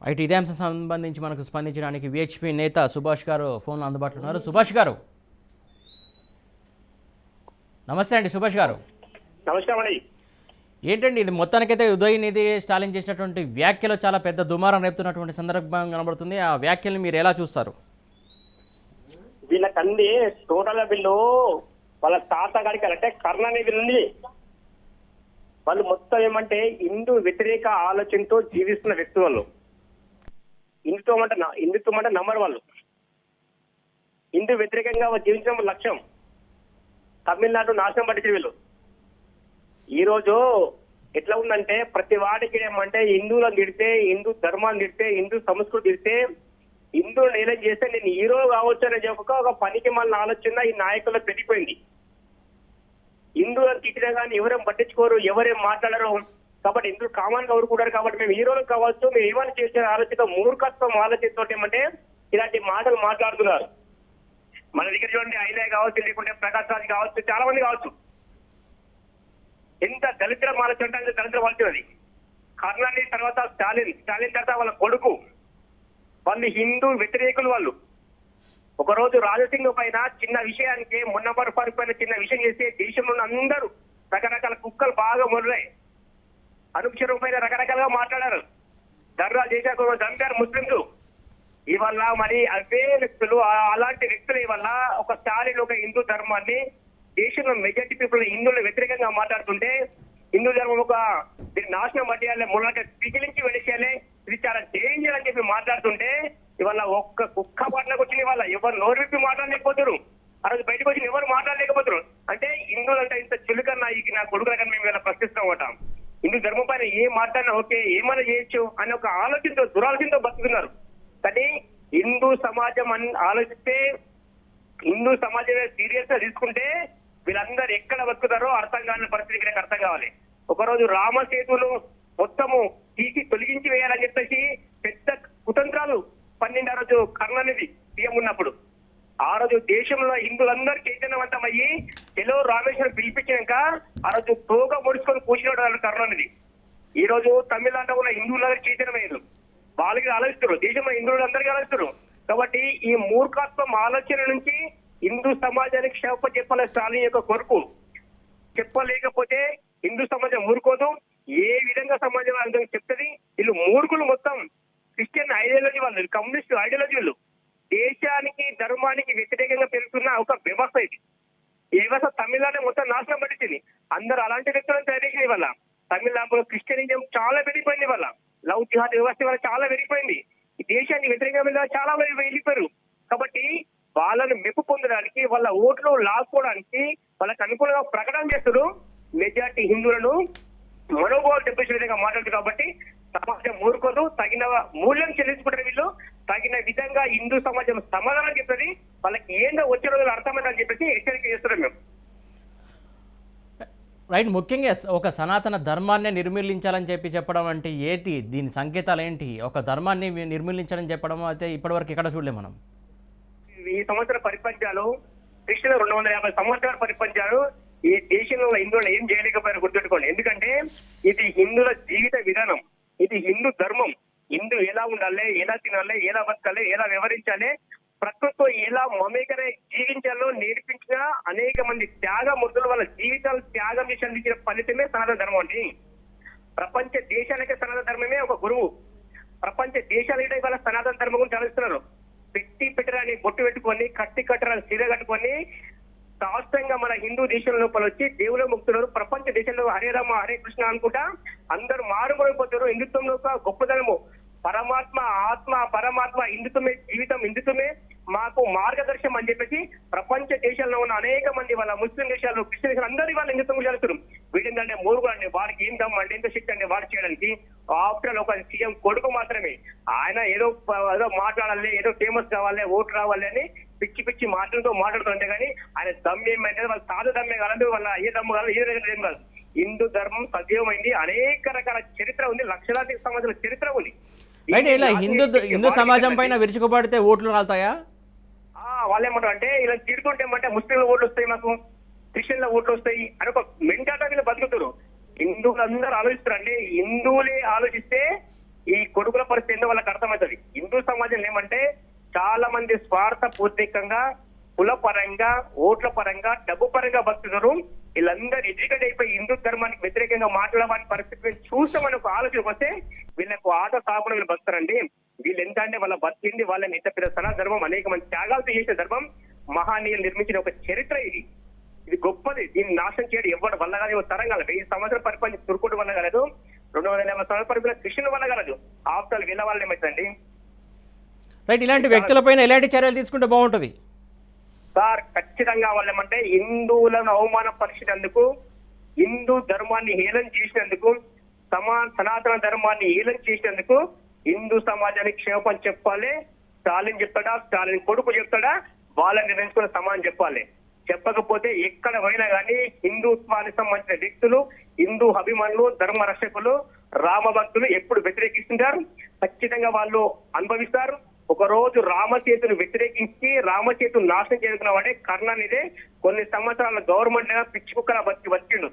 అయితే ఇదే అంశం సంబంధించి మనకు స్పందించడానికి విహెచ్పి నేత సుభాష్ గారు ఫోన్లో అందుబాటులో ఉన్నారు. సుభాష్ గారు, నమస్తే అండి. సుభాష్ గారు, నమస్కారం అండి. ఏంటండి ఇది మొత్తానికైతే ఉదయనిధి స్టాలిన్ చేసినటువంటి వ్యాఖ్యలు చాలా పెద్ద దుమారం రేపుతున్నటువంటి సందర్భం కనబడుతుంది. ఆ వ్యాఖ్యల్ని మీరు ఎలా చూస్తారు? వీళ్ళకంది టోటల్ వీళ్ళు వాళ్ళ తాత గారికి అంటే కర్ణానిధి నుండి వాళ్ళు మొత్తం ఏమంటే హిందూ వ్యతిరేక ఆలోచనతో జీవిస్తున్న వ్యక్తులు వాళ్ళు. హిందుత్వం అంటే నమ్మరు వాళ్ళు. హిందూ వ్యతిరేకంగా జీవించడం లక్ష్యం. తమిళనాడు నాశనం పట్టించారు వీళ్ళు. ఈ రోజు ఎట్లా ఉందంటే ప్రతి వాడికి ఏమంటే హిందువులను తిడితే, హిందూ ధర్మాన్ని తిడితే, హిందూ సంస్కృతి తిడితే, హిందువులు ఏం చేస్తే నేను హీరో కావచ్చు అనే చెప్పక ఒక పనికి మళ్ళీ ఆలోచన ఈ నాయకుల్లో పెరిగిపోయింది. హిందువులను తిట్టినా కానీ ఎవరేం పట్టించుకోరు, ఎవరేం మాట్లాడరు. కాబట్టి హిందువులు కామన్ గా ఊరుకుంటారు. కాబట్టి మేము హీరోలు కావచ్చు, మేము ఏమైనా చేసే ఆలోచన మూర్ఖత్వం ఆలోచనతో ఏమంటే ఇలాంటి మాటలు మాట్లాడుతున్నారు. మన దగ్గర చూడండి, అయినా కావచ్చు, లేకుంటే ప్రకాష్ రాజ్ కావచ్చు, చాలా మంది కావచ్చు. ఎంత దళితుల ఆలోచన అంటే దళితుల ఆలోచనది. కరుణానిధి తర్వాత స్టాలిన్ తర్వాత వాళ్ళ కొడుకు, వాళ్ళు హిందూ వ్యతిరేకులు. వాళ్ళు ఒకరోజు రాజసింగ్ పైన చిన్న విషయానికి మున్నపర్ పైన చిన్న విషయం చేస్తే దేశంలో ఉన్న అందరూ రకరకాల కుక్కలు బాగా మొదలై అనుక్షరం పైన రకరకాలుగా మాట్లాడారు. ధర్నా చేశారు, చంపారు ముస్లింలు. ఇవల్ల మరి అవే వ్యక్తులు, అలాంటి వ్యక్తులు ఇవల్ల ఒక స్టాలిన్ ఒక హిందూ ధర్మాన్ని దేశంలో మెజార్టీ పీపుల్ హిందువులు వ్యతిరేకంగా మాట్లాడుతుంటే, హిందూ ధర్మం ఒక దీన్ని నాశనం పట్టేయాలి, మూలంగా పిగిలించి వెళ్ళేసేయాలి, ఇది చాలా డేంజర్ అని చెప్పి మాట్లాడుతుంటే ఇవాళ ఒక్క కుక్క పట్లకు వచ్చిన వాళ్ళ ఎవరు నోరు విప్పి మాట్లాడలేకపోతారు. ఆ రోజు బయటకు వచ్చిన ఎవరు మాట్లాడలేకపోతారు. అంటే హిందువులు అంటే ఇంత చులుకన్నా ఈ నా కొడుకులకన్నా మేము ఇలా ప్రశ్నిస్తాం అంటాం. హిందూ ధర్మం పైన ఏం మాట్లాడినా ఓకే, ఏమైనా చేయొచ్చు అని ఒక ఆలోచనతో దురాలోచనతో బతుకుతున్నారు. కానీ హిందూ సమాజం ఆలోచిస్తే, హిందూ సమాజం సీరియస్ గా తీసుకుంటే వీళ్ళందరూ ఎక్కడ బతుకుతారో అర్థం కాని పరిస్థితి వీళ్ళకి అర్థం కావాలి. ఒకరోజు రామసేతులు మొత్తము తీసి తొలగించి వేయాలని చెప్పేసి పెద్ద కుతంత్రాలు పన్నెండు. ఆ రోజు కరుణానిధి సీఎం ఉన్నప్పుడు ఆ రోజు దేశంలో హిందువులందరూ చైతన్యవంతమయ్యి చెలో రామేశ్వరం పిలిపించాక ఆ రోజు తోగా ముడుచుకొని కూర్చున్నాడు కరుణానిధి. ఈ రోజు తమిళనాడు ఉన్న హిందువులందరూ చైతన్యమయ్యారు. వాళ్ళకి ఆలోచిస్తారు, దేశంలో హిందువులు అందరికీ ఆలోచిస్తారు. కాబట్టి ఈ మూర్ఖత్వం ఆలోచన నుంచి హిందూ సమాజానికి క్షేమ చెప్పాలి స్టాలిన్ యొక్క కొరకు. చెప్పలేకపోతే హిందూ సమాజం ఊరుకోదు. ఏ విధంగా సమాజం అందరికి చెప్తుంది. వీళ్ళు మూర్ఖులు, మొత్తం క్రిస్టియన్ ఐడియాలజీ వాళ్ళు, కమ్యూనిస్ట్ ఐడియాలజీ వాళ్ళు. దేశానికి ధర్మానికి వ్యతిరేకంగా పెరుగుతున్న ఒక వ్యవస్థ ఇది. ఈ వ్యవస్థ తమిళనాడు మొత్తం నాశనం పట్టించింది. అందరూ అలాంటి వ్యక్తులను తయారు చేసిన వల్ల తమిళనాడులో క్రిస్టియనిజం చాలా పెరిగిపోయింది. వల్ల లవ్ జిహాద్ వ్యవస్థ వల్ల చాలా పెరిగిపోయింది. ఈ దేశానికి వ్యతిరేకంగా చాలా వెళ్ళిపోయారు. కాబట్టి వాళ్ళను మెప్పు పొందడానికి, వాళ్ళ ఓట్లు లాక్కోవడానికి వాళ్ళకి అనుకూలంగా ప్రకటన చేస్తారు. మెజార్టీ హిందువులను మనోభావాలు దెబ్బతీసే విధంగా మాట్లాడుతుంది. కాబట్టి సమాజం ఊరుకోదు, తగిన మూల్యం చెల్లించుకుంటారు వీళ్ళు. తగిన విధంగా హిందూ సమాజం సమాధానం చెప్తుంది. వాళ్ళకి ఏందో వచ్చే రోజులు అర్థమైందని చెప్పేసి హెచ్చరిక చేస్తున్నాం మేము. రైట్. ముఖ్యంగా ఒక సనాతన ధర్మాన్ని నిర్మూలించాలని చెప్పడం అంటే ఏంటి? దీని సంకేతాలు ఏంటి? ఒక ధర్మాన్ని నిర్మూలించాలని చెప్పడం అయితే ఇప్పటివరకు ఎక్కడ చూడలేము మనం. ఈ సంవత్సర పరిపంచాలు కృష్ణ 250 సంవత్సరాల పరిపంచాలు ఈ దేశంలో హిందువులు ఏం చేయలేకపోయారు గుర్తుపెట్టుకోండి. ఎందుకంటే ఇది హిందువుల జీవిత విధానం, ఇది హిందూ ధర్మం. హిందూ ఎలా ఉండాలి, ఎలా తినాలి, ఎలా బతకాలి, ఎలా వ్యవహరించాలి, ప్రకృతితో ఎలా మమేకరై జీవించాలో నేర్పించిన అనేక మంది త్యాగమూర్తులు వాళ్ళ జీవితాలు త్యాగం చేసి అందించిన ఫలితమే సనాతన ధర్మం అండి. ప్రపంచ దేశాలకే సనాతన ధర్మమే ఒక గురువు. ప్రపంచ దేశాలకే ఇవాళ సనాతన ధర్మం గురించి ఆలోచిస్తున్నారు. పెట్టరాని బొట్టు పెట్టుకొని, కత్తి కట్టరాని చీర కట్టుకొని శాస్త్రంగా మన హిందూ దేశం లోపల వచ్చి దేవుడు ముక్తున్నారు. ప్రపంచ దేశంలో హరే రామ హరే కృష్ణ అనుకుంటా అందరూ మారుమోగిపోతారు. హిందుత్వంలో ఒక గొప్పదనము, పరమాత్మ ఆత్మ పరమాత్మ హిందుత్వమే జీవితం, హిందుత్వమే మాకు మార్గదర్శనం అని చెప్పేసి ప్రపంచ దేశాల్లో ఉన్న అనేక మంది వాళ్ళ ముస్లిం దేశాలు, క్రిస్టియన్ దేశాలు అందరూ వాళ్ళ హిందుత్వం చేస్తారు. వీటిందంటే మూడుగా అండి, వాడికి ఏం దమ్ము అంటే ఎంత శక్తి అండి వాడు చేయడానికి. ఆఫ్టర్ ఒక సీఎం కొడుకు మాత్రమే ఆయన ఏదో మాట్లాడాలి, ఏదో ఫేమస్ కావాలి, ఓటు రావాలి అని పిచ్చి పిచ్చి మాటలతో మాట్లాడుతుంటే కానీ ఆయన దమ్ము ఏమంటే వాళ్ళ సాధు దమ్మే కాదు, వాళ్ళ ఏ దమ్ము కాదు, ఏ రకం ఏం కాదు. హిందూ ధర్మం సజీవమైంది. అనేక రకాల చరిత్ర ఉంది, లక్షలాది సంవత్సరాల చరిత్ర ఉంది. ఇలా హిందూ సమాజం పైన విరుచుకుపడితే ఓట్లు రాలుతాయా? వాళ్ళేమంటారు అంటే ఇలా తిడుతుంటే ఏమంటే ముస్లింల ఓట్లు వస్తాయి, మాకు క్రిస్టియన్ల ఓట్లు వస్తాయి అని ఒక మెంటాలిటీ బతుకుతారు. హిందువులు అందరూ ఆలోచిస్తారు అండి. హిందువులే ఆలోచిస్తే ఈ కొడుకుల పరిస్థితి ఏందో వాళ్ళకి అర్థమవుతుంది. హిందూ సమాజంలో ఏమంటే చాలా మంది స్వార్థ పూర్తికంగా కుల పరంగా, ఓట్ల పరంగా, డబ్బు పరంగా బతుకుతారు. వీళ్ళందరూ ఎడ్యుకేట్ అయిపోయి హిందూ ధర్మానికి వ్యతిరేకంగా మాట్లాడమని పరిస్థితి చూస్తామని ఒక ఆలోచనకు వస్తే వీళ్ళకు ఆట సాగున వీళ్ళు బతుకుతారండి. వీళ్ళు ఎంత అంటే వాళ్ళ బతికింది వాళ్ళని ఇంత పెద్ద సనా ధర్మం, అనేక మంది త్యాగాలతో చేసిన ధర్మం, మహానీయులు నిర్మించిన ఒక చరిత్ర ఇది. ఇది గొప్పది. దీన్ని నాశనం చేయడం ఎవరి వల్ల కాదు, తరం కాదు. 1000 సంవత్సరాల పరిపాలన తురుకోటి వల్ల కాలేదు, 250 సంవత్సరాల పరిపాలన కృష్ణుల వల్ల కాలేదు. ఆఫ్టర్ వీళ్ళ వల్ల ఏమవుతుందండి రైట్. ఇలాంటి వ్యక్తులపైన ఎలాంటి చర్యలు తీసుకుంటే బాగుంటుంది సార్? ఖచ్చితంగా వాళ్ళు ఏమంటే హిందువులను అవమానపరిచినందుకు, హిందూ ధర్మాన్ని హేళన చేసినందుకు, సనాతన ధర్మాన్ని హేళన చేసినందుకు హిందూ సమాజానికి క్షేమం చెప్పాలి. స్టాలిన్ చెప్తాడా, స్టాలిన్ కొడుకు చెప్తాడా, వాళ్ళని నిర్ణయించుకున్న సమాజం చెప్పాలి. చెప్పకపోతే ఎక్కడ పోయినా కానీ హిందుత్వానికి సంబంధించిన వ్యక్తులు, హిందూ అభిమానులు, ధర్మ రక్షకులు, రామ భక్తులు ఎప్పుడు వ్యతిరేకిస్తుంటారు, ఖచ్చితంగా వాళ్ళు అనుభవిస్తారు. ఒక రోజు రామసేతును వ్యతిరేకించి రామసేతును నాశనం చేసుకున్న వాడే కర్ణ అనేదే కొన్ని సంవత్సరాల గవర్నమెంట్ పిచ్చి కుక్కలా బతికిండు.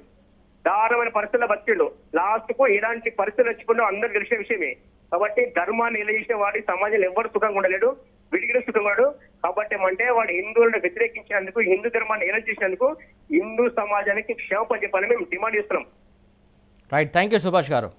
దారుణమైన పరిస్థితుల్లో బతికిండు. లాస్ట్ కు ఎలాంటి పరిస్థితులు వచ్చిందో అందరూ తెలిసిన విషయమే. కాబట్టి ధర్మాన్ని నిలదీసిన వాడి సమాజంలో ఎవరు సుఖంగా ఉండలేడు, విడిగిన సుఖంగా ఉండడు. కాబట్టి అంటే వాడు హిందువులను వ్యతిరేకించినందుకు, హిందూ ధర్మాన్ని ఏలం చేసినందుకు హిందూ సమాజానికి క్షేమం చెప్పాలని మేము డిమాండ్ చేస్తున్నాం. రైట్. థ్యాంక్ యూ సుభాష్ గారు.